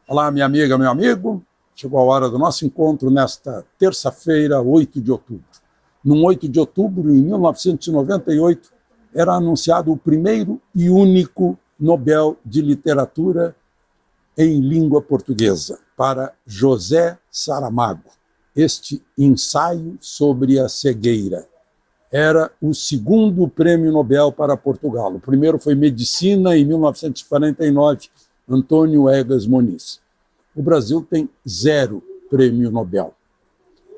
Olá, minha amiga, meu amigo. Chegou a hora do nosso encontro nesta terça-feira, 8 de outubro. No 8 de outubro, em 1998, era anunciado o primeiro e único Nobel de Literatura em língua portuguesa, para José Saramago. Este ensaio sobre a cegueira era o segundo prêmio Nobel para Portugal. O primeiro foi Medicina, em 1949, Antônio Egas Moniz. O Brasil tem 0 prêmio Nobel.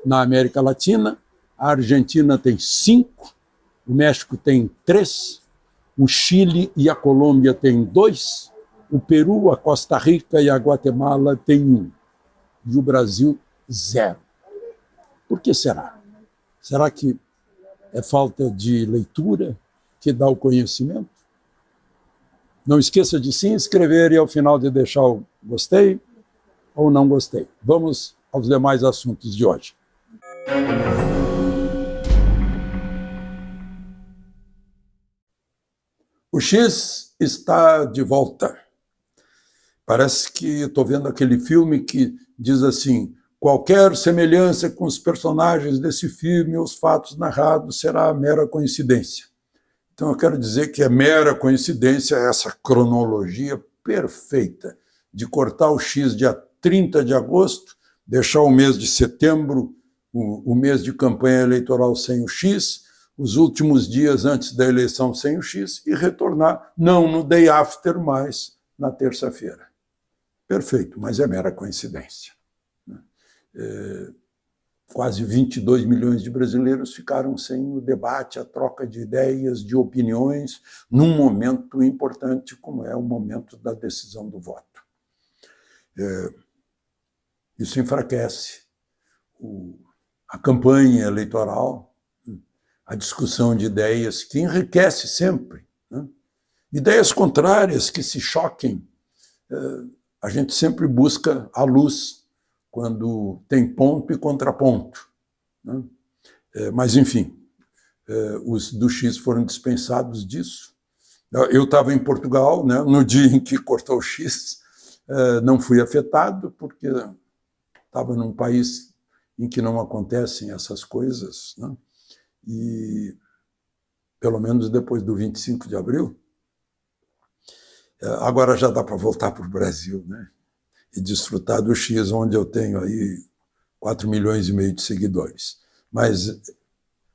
Na América Latina, a Argentina tem 5, o México tem 3, o Chile e a Colômbia têm 2, o Peru, a Costa Rica e a Guatemala têm 1, e o Brasil 0. Por que será? Será que é falta de leitura que dá o conhecimento? Não esqueça de se inscrever e, ao final, de deixar o gostei ou não gostei. Vamos aos demais assuntos de hoje. O X está de volta. Parece que estou vendo aquele filme que diz assim: qualquer semelhança com os personagens desse filme ou os fatos narrados será mera coincidência. Então eu quero dizer que é mera coincidência essa cronologia perfeita de cortar o X dia 30 de agosto, deixar o mês de setembro, o mês de campanha eleitoral sem o X, os últimos dias antes da eleição sem o X e retornar, não no day after, mas na terça-feira. Perfeito, mas é mera coincidência. Quase 22 milhões de brasileiros ficaram sem o debate, a troca de ideias, de opiniões, num momento importante como é o momento da decisão do voto. Isso enfraquece a campanha eleitoral, a discussão de ideias que enriquece sempre, né? Ideias contrárias que se choquem, a gente sempre busca a luz quando tem ponto e contraponto, né? Mas, enfim, os do X foram dispensados disso. Eu estava em Portugal, né, no dia em que cortou o X, não fui afetado, porque estava num país em que não acontecem essas coisas, né? E, pelo menos depois do 25 de abril, agora já dá para voltar para o Brasil, né? E desfrutar do X, onde eu tenho aí 4 milhões e meio de seguidores. Mas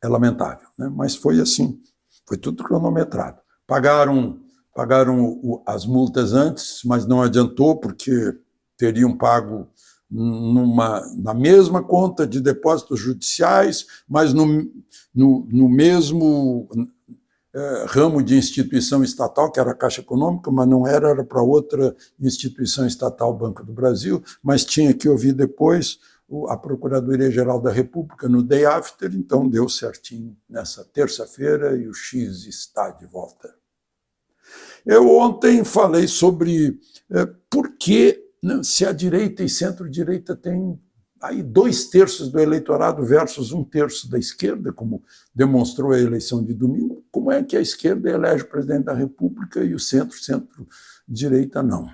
é lamentável, né? Mas foi assim, foi tudo cronometrado. Pagaram as multas antes, mas não adiantou, porque teriam pago na mesma conta de depósitos judiciais, mas no mesmo ramo de instituição estatal, que era a Caixa Econômica, mas não era para outra instituição estatal, Banco do Brasil, mas tinha que ouvir depois a Procuradoria-Geral da República no day after, então deu certinho nessa terça-feira e o X está de volta. Eu ontem falei sobre por que, né, se a direita e centro-direita têm aí 2/3 do eleitorado versus 1/3 da esquerda, como demonstrou a eleição de domingo, como é que a esquerda elege o presidente da República e o centro-direita não?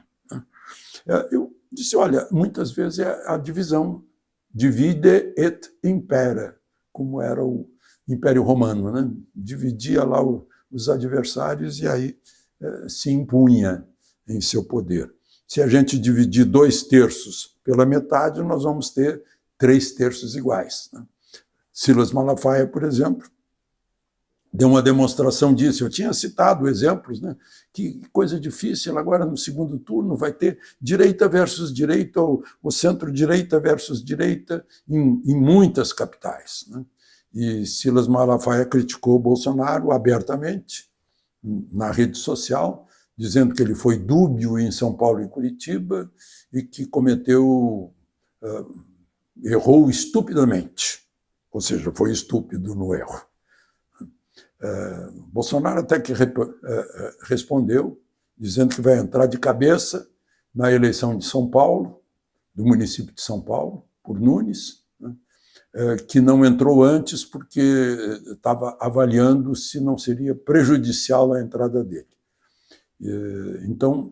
Eu disse, olha, muitas vezes é a divisão, divide et impera, como era o Império Romano, né? Dividia lá os adversários e aí se impunha em seu poder. Se a gente dividir 2/3 pela metade, nós vamos ter 3/3 iguais, né? Silas Malafaia, por exemplo, deu uma demonstração disso. Eu tinha citado exemplos, né? Que coisa difícil, agora no segundo turno vai ter direita versus direita, ou centro-direita versus direita, em muitas capitais, né? E Silas Malafaia criticou o Bolsonaro abertamente na rede social, dizendo que ele foi dúbio em São Paulo e Curitiba e que errou estupidamente, ou seja, foi estúpido no erro. Bolsonaro até que respondeu, dizendo que vai entrar de cabeça na eleição de São Paulo, do município de São Paulo, por Nunes, né, que não entrou antes porque estava avaliando se não seria prejudicial a entrada dele. Então,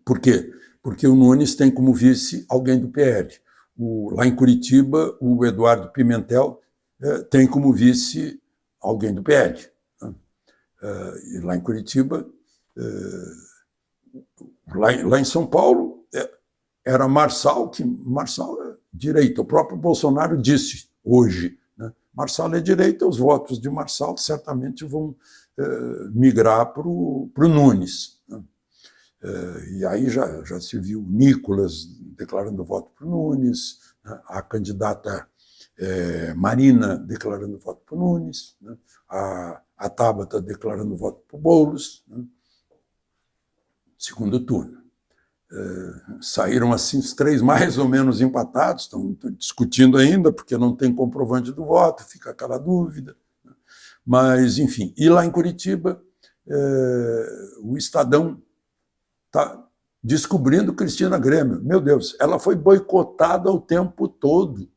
por quê? porque o Nunes tem como vice alguém do PL. Lá em Curitiba, o Eduardo Pimentel tem como vice alguém do PL. Né? E lá em Curitiba, lá em São Paulo, era Marçal é direita. O próprio Bolsonaro disse hoje, né? Marçal é direita, os votos de Marçal certamente vão migrar para o Nunes. Né? E aí já se viu Nicolas declarando voto para o Nunes, né? A candidata Marina declarando voto para o Nunes, né? A Tabata declarando voto para o Boulos, né? Segundo turno. Saíram assim os três mais ou menos empatados, estão discutindo ainda, porque não tem comprovante do voto, fica aquela dúvida. Mas, enfim, e lá em Curitiba, o Estadão está descobrindo Cristina Grêmio. Meu Deus, ela foi boicotada o tempo todo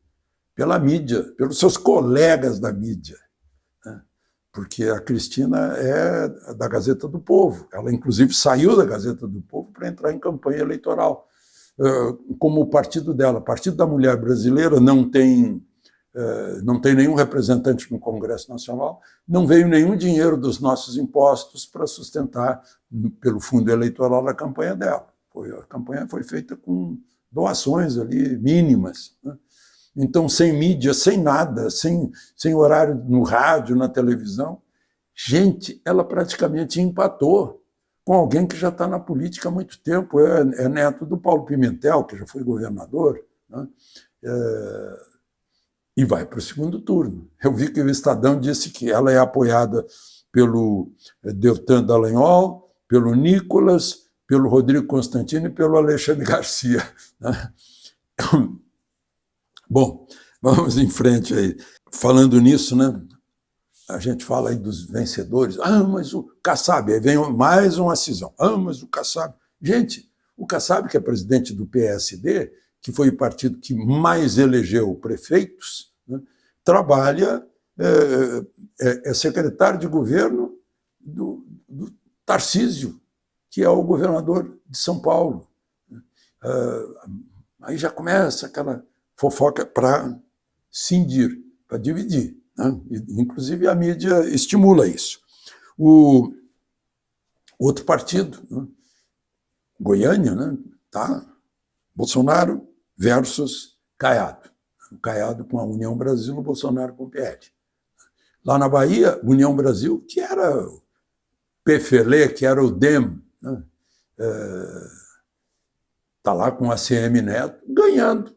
pela mídia, pelos seus colegas da mídia, né? Porque a Cristina é da Gazeta do Povo. Ela, inclusive, saiu da Gazeta do Povo para entrar em campanha eleitoral. Como o partido dela, o Partido da Mulher Brasileira, não tem nenhum representante no Congresso Nacional, não veio nenhum dinheiro dos nossos impostos para sustentar, pelo fundo eleitoral, a campanha dela. A campanha foi feita com doações ali mínimas, né? Então, sem mídia, sem nada, sem horário no rádio, na televisão, gente, ela praticamente empatou com alguém que já está na política há muito tempo, é neto do Paulo Pimentel, que já foi governador, né? E vai para o segundo turno. Eu vi que o Estadão disse que ela é apoiada pelo Deltan Dallagnol, pelo Nicolas, pelo Rodrigo Constantino e pelo Alexandre Garcia, né? Bom, vamos em frente aí. Falando nisso, né? A gente fala aí dos vencedores. Mas o Kassab, aí vem mais uma cisão. Mas o Kassab. Gente, o Kassab, que é presidente do PSD, que foi o partido que mais elegeu prefeitos, né, trabalha, é secretário de governo do Tarcísio, que é o governador de São Paulo. Aí já começa aquela fofoca para cindir, para dividir, né? Inclusive a mídia estimula isso. O outro partido, né? Goiânia, né? Tá? Bolsonaro versus Caiado. O Caiado com a União Brasil, o Bolsonaro com o PL. Lá na Bahia, União Brasil, que era o PFL, que era o DEM, né? Tá lá com a ACM Neto, ganhando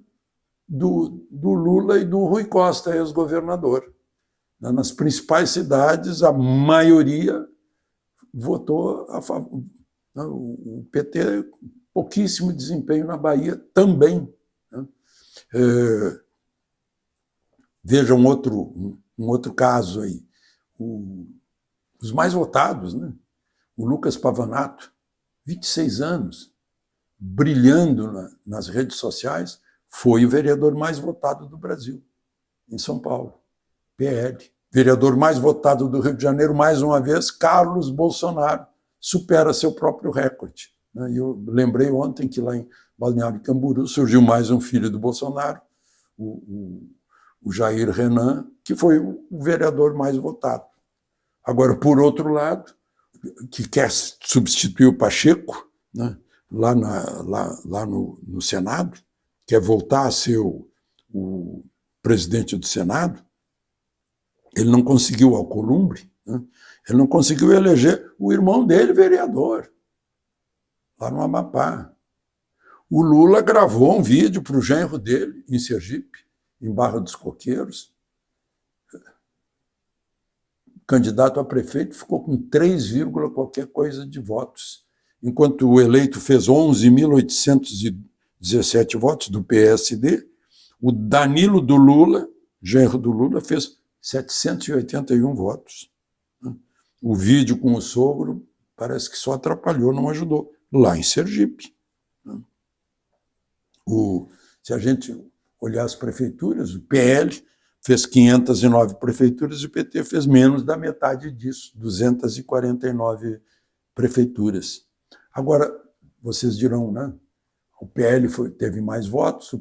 do Lula e do Rui Costa, ex-governador. Nas principais cidades, a maioria votou a favor. O PT, pouquíssimo desempenho na Bahia também. Veja um outro caso aí. Os mais votados, né? O Lucas Pavanato, 26 anos, brilhando nas redes sociais, foi o vereador mais votado do Brasil, em São Paulo, PL. Vereador mais votado do Rio de Janeiro, mais uma vez, Carlos Bolsonaro, supera seu próprio recorde. E eu lembrei ontem que lá em Balneário Camboriú surgiu mais um filho do Bolsonaro, o Jair Renan, que foi o vereador mais votado. Agora, por outro lado, que quer substituir o Pacheco, né, lá no Senado, quer voltar a ser o presidente do Senado, ele não conseguiu Alcolumbre, né? Ele não conseguiu eleger o irmão dele vereador, lá no Amapá. O Lula gravou um vídeo para o genro dele, em Sergipe, em Barra dos Coqueiros. O candidato a prefeito ficou com 3, qualquer coisa de votos, enquanto o eleito fez 11.817 votos do PSD, o Danilo do Lula, genro do Lula, fez 781 votos. O vídeo com o sogro parece que só atrapalhou, não ajudou, lá em Sergipe. Se a gente olhar as prefeituras, o PL fez 509 prefeituras e o PT fez menos da metade disso, 249 prefeituras. Agora, vocês dirão, né? O PL teve mais votos,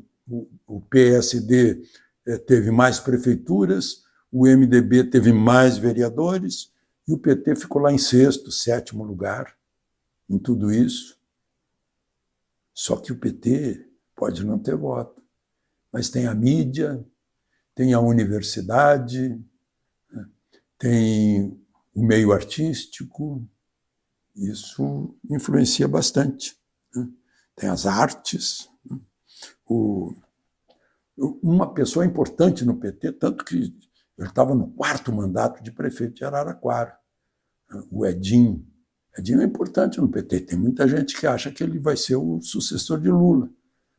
o PSD teve mais prefeituras, o MDB teve mais vereadores e o PT ficou lá em sexto, sétimo lugar em tudo isso. Só que o PT pode não ter voto, mas tem a mídia, tem a universidade, tem o meio artístico, isso influencia bastante. Tem as artes. Uma pessoa importante no PT, tanto que ele estava no 4º mandato de prefeito de Araraquara, o Edinho. Edinho é importante no PT. Tem muita gente que acha que ele vai ser o sucessor de Lula,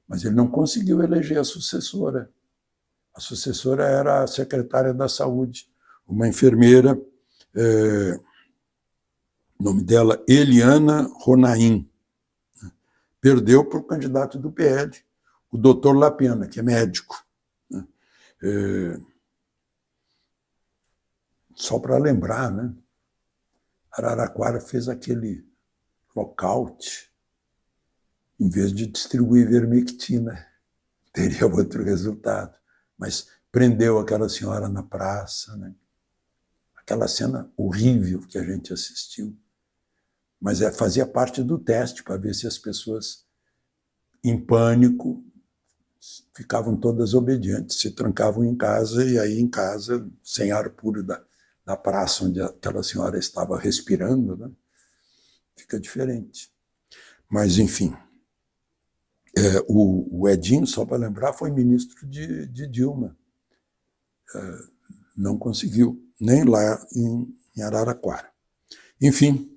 mas ele não conseguiu eleger a sucessora. A sucessora era a secretária da Saúde, uma enfermeira, o nome dela Eliana Ronaim. Perdeu para o candidato do PL, o doutor Lapena, que é médico. Só para lembrar, né? Araraquara fez aquele lockout, em vez de distribuir vermectina, teria outro resultado. Mas prendeu aquela senhora na praça, né? Aquela cena horrível que a gente assistiu. Mas fazia parte do teste para ver se as pessoas, em pânico, ficavam todas obedientes, se trancavam em casa, e aí em casa, sem ar puro da praça onde aquela senhora estava respirando, né? Fica diferente. Mas, enfim, o Edinho, só para lembrar, foi ministro de Dilma. Não conseguiu, nem lá em Araraquara. Enfim,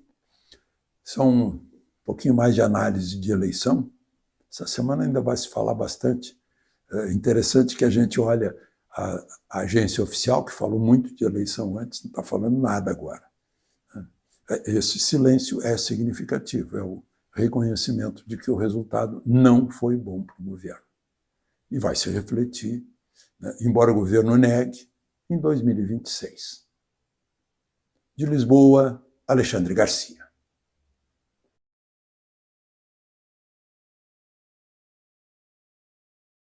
são um pouquinho mais de análise de eleição. Essa semana ainda vai se falar bastante. É interessante que a gente olha a agência oficial, que falou muito de eleição antes, não está falando nada agora. Esse silêncio é significativo, é o reconhecimento de que o resultado não foi bom para o governo. E vai se refletir, né, embora o governo negue, em 2026. De Lisboa, Alexandre Garcia.